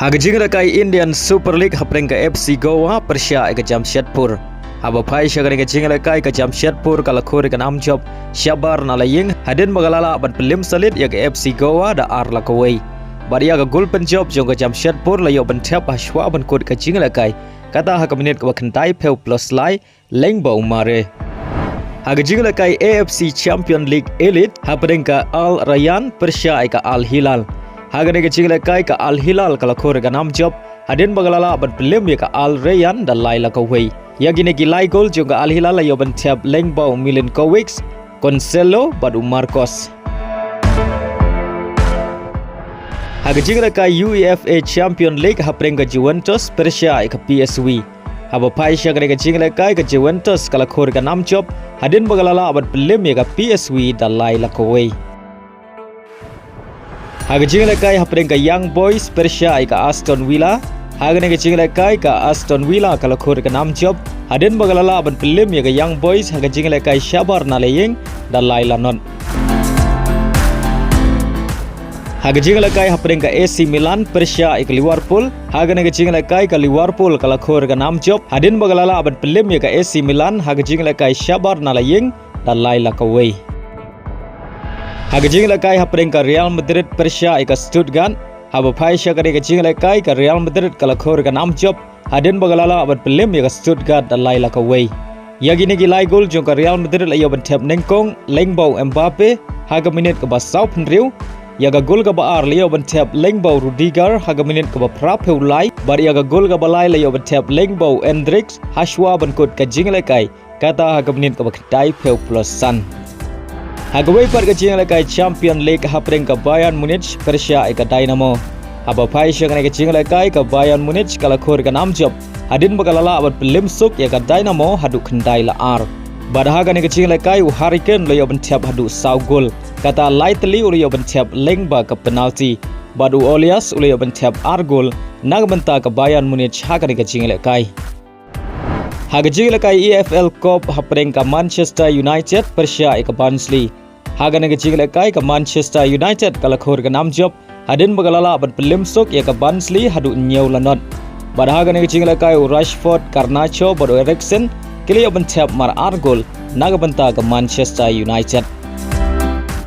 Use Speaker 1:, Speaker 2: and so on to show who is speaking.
Speaker 1: Hagajinglakai Indian Super League haprengka FC Goa Persya ke Jamshedpur. Abapai syagane ke jinglakai ke Jamshedpur kalakhur ke namjob Syabar nalaying hadin magalala ban pelim salit ya ke FC Goa da ar lakawai. Baria ke gol penjob jong ke Jamshedpur layo ban Thep ashwa ban kod ke jinglakai. Kata ha ke menit ke kentai peu plus lai lengbau mare. Hagajinglakai AFC Champion League Elite haprengka Al Rayyan Persya ke Al Hilal. Hagane ke jinglakai ke Al Hilal kalakhur ke namjob hadin magalala ban pelim ya ke Al Rayyan da lai lakawai. Ya gini gilai gol juga Al Hilal layo ban Thep lengbau Milinkovic, Conselo badu Marcos. Hagajinglakai UEFA Champion League haprengka Juventus Persya ke PSV. Abapai syagane ke jinglakai ke Juventus kalakhur ke namjob hadin magalala ban pelim ya ke PSV da lai lakawai. Hagajinglakai haprengka Young Boys Persya ke Aston Villa. Hagane ke jinglakai ke Aston Villa kalakhur ke namjob hadin magalala ban pelim ya ke Young Boys hagajinglakai Syabar nalaying dan lai lanon. Hagajinglakai haprengka AC Milan Persya ke Liverpool. Hagane ke jinglakai ke Liverpool kalakhur ke namjob hadin magalala ban pelim ya ke AC Milan hagajinglakai Syabar nalaying dan lai lakawai. Hagajinglakai haprengka Real Madrid Persya ke Stuttgart. Abapai syagane ke jinglakai ke Real Madrid kalakhur ke namjob hadin magalala ban pelim ya ke Stuttgart dan lai lakawai. Ya gini gilai gol jong ke Real Madrid layo ban Thep nengkong lengbau Mbappe haga menit ke basau penriu. Ya ga gol ke baar layo ban Thep lengbau Rudiger haga menit ke baprapeu lai. Bar ya ga gol ke balai layo ban Thep lengbau Endrix haswa ban kod ke jinglakai kata haga menit ke bakdai peu plus san. Hagawai par ke jinglakai Champion League haprengka Bayarn Munich Persya ke Dynamo. Abapai syagane ke jinglakai ke Bayarn Munich kalakhur ke namjob hadin magalala ban pelim suk ya ke Dynamo Haduh kendai la ar. Badahagane ke jinglakai Hurricane layo ban Thep Haduh sau gol. Kata lightly layo ban Thep lengba ke penalti. Badu Olias layo ban Thep ar gol nagbenta ke Bayarn Munich hagane ke jinglakai. Hagajinglakai EFL Cup haprengka Manchester United Persya ke Barnsley. Hagane ke jinglakai ke Manchester United kalakhur ke namjob hadin magalala ban pelim suk ya ke Barnsley Haduh nyeu lanot. Badahagane ke jinglakai Rashford Garnacho badu Eriksen kiliyo ban Thep mar ar gol nagbenta ke Manchester United.